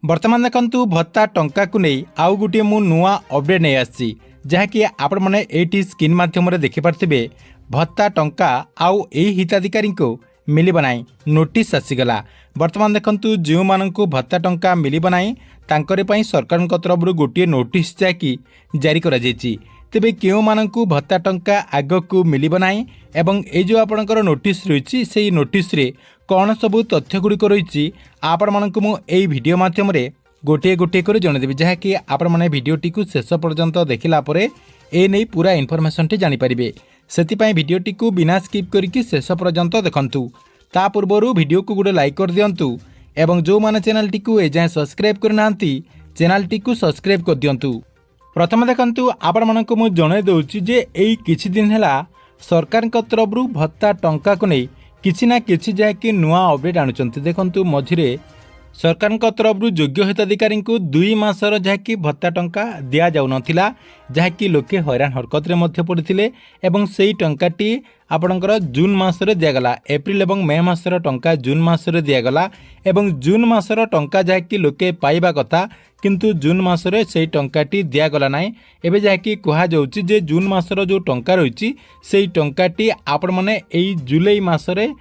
बर्तमान देखंतु भत्ता टंका को नहीं आउ गोटे मु नुआ अपडेट नहीं आसी जहाँकि आपण मैंने ये स्क्रीन माध्यम देखि पार्थिबे भत्ता टंका आउ एही हिताधिकारी को मिलिब नाही नोटिस आसीगला। बर्तमान देखंतु जो माननकु भत्ता टंका मिलिब नाही तांकरे पई सरकार तरफ गोटे नोटिस जाकि जारी करा जायछि। तेबे केउ माननकु भत्ता टंका आगकु मिलिब नाही एवं ए जो आपणकर नोटिस रही से नोटिस रे कौन सबू तथ्य गुड़िक रही आपण मानक मु एई वीडियो माध्यम रे गोटे गोटे कर जनदेवी जहाँकि आपण माने वीडियोटी को शेष पर्यंत देखला परे ए नहीं पूरा इनफॉरमेशन टी जानि परिबे। सेतिपई वीडियोटी को बिना स्किप करके शेष पर्यंत देखंतु। ता पूर्वरु वीडियो को गोटे लाइक कर दियंतु एवं जो माने चैनल टी को एजाय सब्सक्राइब करनांती चैनल टी को सब्सक्राइब कर दियंतु। प्रथम देखंतु आपण मानक मु जणाई दउची जे एई किछि दिन हैला सरकार तरफ भत्ता टंका को नहीं किछि ना किछि जहाँकि नुआ अपडेट आणुचंती। देखंतु मझिरे सरकार तरफ योग्य हिताधिकारी को 2 मासर जहाँकि भत्ता टंका दिया जाउ नथिला जहाँकि लोके हैरान हरकत रे मध्य पड़िथिले एवं सेही टंकाटी आपणकर जून मासरे दियागला। एप्रिल एवं मे मासर टंका जून मासरे दियागला एवं जून मासर टंका जहाँकि लोके पाइबा कथा किंतु जून मासरे सेही टंकाटी दियागला नाही। एबे जहाँकि कहा जाउची जे जून मासर जो टंका रहिची सेही टंकाटी आपण माने एई जुलाई मासरे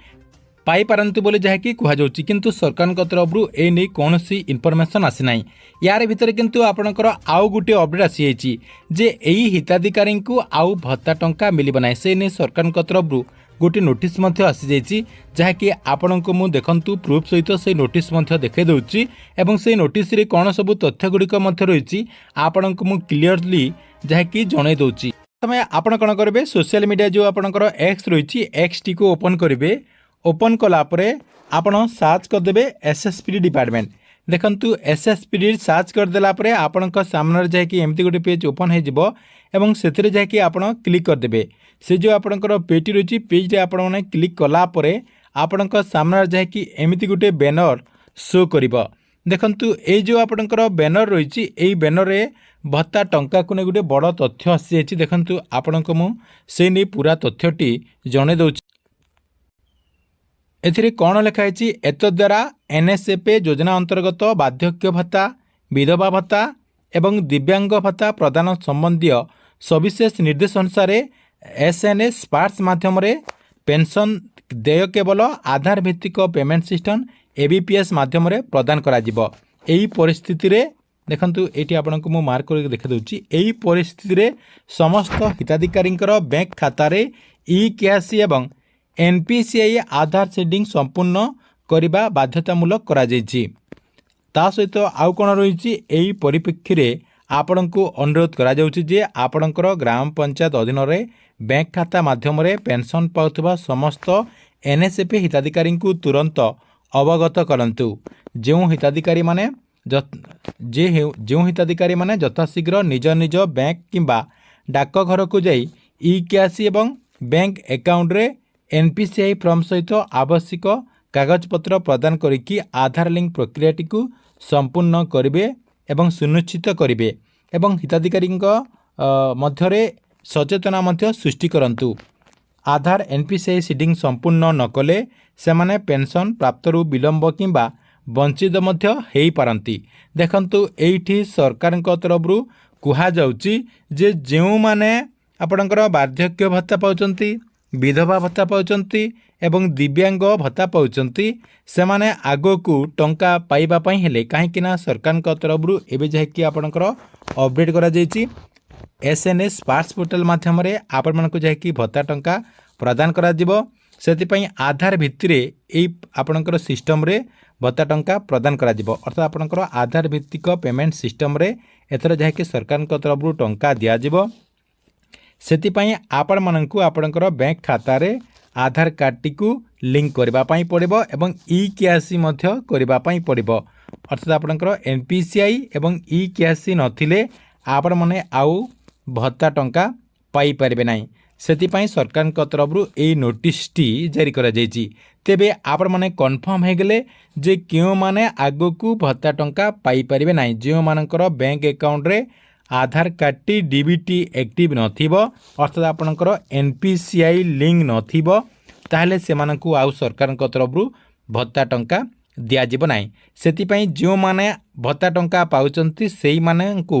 पाई पारंती बोले जहाँकि कहा जाउची किंतु सरकार तरफ ए नहीं कौन सी इनफॉरमेशन आसी नाही। यार भितर किंतु आपणकर आउ गोटे अपडेट आसी जाइछि जे एई हिताधिकारी को आउ भत्ता टंका मिलिब नाही से नहीं सरकार तरफ गोटे नोटिस मध्य आसी जाइछि जहाँकि आपणको मु देखंतु प्रूफ सहित से नोटिस मध्य देखाई दउछि एवं से नोटिस रे कौन सब तथ्य गुड़िक मध्य रहिछि आपणको मु क्लियरली जहाँकि जणाई दउछि। तमे आपण कोन करबे सोशल मीडिया जो आपणकर एक्स रहिछि एक्स टी को ओपन करिवे। ओपन कला परे आपण सर्च कर देबे एसएसपीडी डिपार्टमेंट। देखंतु एसएसपीडी सर्च कर देला परे आपणक सामने जाय कि एमती गोटे पेज ओपन हे जिवो एवं सेथिरे जाय कि आपण क्लिक कर देबे। से जो आपणकर पेज रहिछि पेज रे आपण माने क्लिक कला परे आपणक सामने जाय कि एमती गोटे बैनर शो करिवो। देखंतु ए जो आपणकर बैनर रहिछि एई बैनर रे भत्ता टंका को ने गोटे बड़ तथ्य आसी जाइछि। देखंतु आपणक मु से नै पूरा तथ्यटी जणे दउछि। एथिरे कौन लिखाई एतद्वारा एनएसएपे योजना अंतर्गत बार्धक्य भत्ता विधवा भत्ता एवं दिव्यांग भत्ता प्रदान संबंधी सविशेष निर्देश अनुसार एसएनएस पार्ट्स माध्यम पेंशन देय केवल आधार भित्तिक पेमेंट सिस्टम एबीपीएस माध्यम प्रदान करा जिवो। एही परिस्थिति रे देखंतु एटी आपनको मु मार्क करके देखा दउची एही परिस्थिति रे समस्त हिताधिकारींकर बैंक खाता रे ई केआईसी एवं एनपीसीआई आधार सेडिंग संपूर्ण करने बाध्यतामूलक करा जायछि। ता सहित आउ कौन रही यही परिप्रेक्षी रे आपण को अनुरोध करा जाउछि जे आपणकर ग्राम पंचायत अधीन रे बैंक खाता माध्यम रे पेंशन पाउथबा समस्त एनएसएपी हिताधिकारी को तुरंत अवगत करंतु। जो हिताधिकारी माने हिताधिकारी माने यथाशीघ्र निज निज बैंक किंबा डाकघर को जाई ई केआईसी एवं बैंक अकाउंट रे एनपीसीआई फॉर्म सहित आवश्यक कागजपत्र प्रदान करिकी आधार लिंक प्रक्रियाटी को संपूर्ण करिवे एवं सुनिश्चित करिवे एवं हिताधिकारी मध्यरे सचेतना मध्य सृष्टि करंतु। आधार एनपीसीआई सीडिंग संपूर्ण न कले सेमाने पेंशन प्राप्तरु विलंब किंबा वंचित मध्य हेई पारंती। देखंतु एठी सरकार तरफ कुहा जाउची जे जेउ माने आपणकर वार्धक्य भत्ता पाउचंती विधवा भत्ता पाउचंती एवं दिव्यांग भत्ता पाउचंती सेमाने आगो को टंका पाइबा पई हेले काहेकि ना सरकार तरफ एबे जाय कि आपणकर अपडेट करा जायछि एसएनएस पार्ट्स पोर्टल माध्यम रे आपण मानको जाय कि भत्ता टंका प्रदान करा जिवो। सेति पई आधार भित्तिरे एई आपणकर सिस्टम रे भत्ता टंका प्रदान करा जिवो अर्थात आपणकर आधार भित्तिक पेमेंट सिस्टम रे एथर जाय कि सरकार तरफ टंका दिया जिवो। सेतिपई आपण माननकु आपणकर बैंक खाता रे आधार कार्ड टी को लिंक करबा पई पड़िबो एवं ई केआईसी मध्य करबा पई पड़िबो अर्थात आपणकर एनपीसीआई एवं ई केआईसी नथिले आपण माने आउ भत्ता टंका पाई परिबे नाही। सेतिपई सरकार तरफ ए नोटिस टी जारी करा जायछि। तेबे आपण माने कन्फर्म हे गेले जे केउ माने आगो को भत्ता टंका पाई परिबे नाही जे मानकर बैंक अकाउंट रे आधार कार्ड टी डीबीटी एक्टिव नथिबो अर्थात आपणकर एनपीसीआई लिंक नथिबो ताहले सेमानकु आउ सरकार तरफ भत्ता टंका दिज्व ना से जो मैंने भत्ता टंका पाउचंती से मानू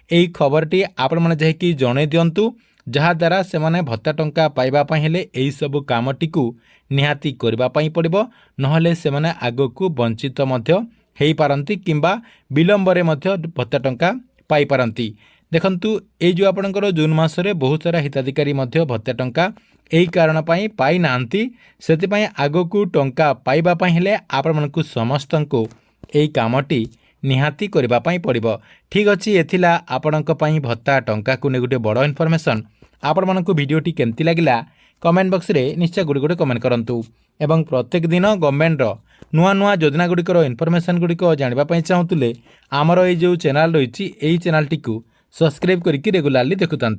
यही खबरटी आपण मैंने जाकि जन दिंतु जहाद्वारा से मैंने भत्ता टंका पाइबापी हेले यही सबू कामटी को निहाती करने पड़ो नहले से मैंने आग को वंचित हो पारती किंबा विलंबरे भत्ता टंका पाई पारती। देखंतु ये जो आपणकर जून मासरे बहुत सारा हिताधिकारी भत्ता टंका यही कारण पाई नांती से आग को टंका पाइबापी हेले आपण मानकु समस्त को यही कामटी निहाती करने पड़ो। ठीक अच्छे ये आपण भत्ता टंका को गोटे बड़ इनफॉरमेशन आपण मानकु वीडियोटी केमती लगिला कमेंट बॉक्स रे निश्चय गुडी गुडी कमेंट करंतु एवं प्रत्येक दिन गवर्नमेंट नुआ नुआ योजना गुड़िकर इनफॉरमेशन गुड़िक जानापी चाहूले आमर ये जो चैनल रही चैनल टी सब्सक्राइब करके रेगुलारली देखुता।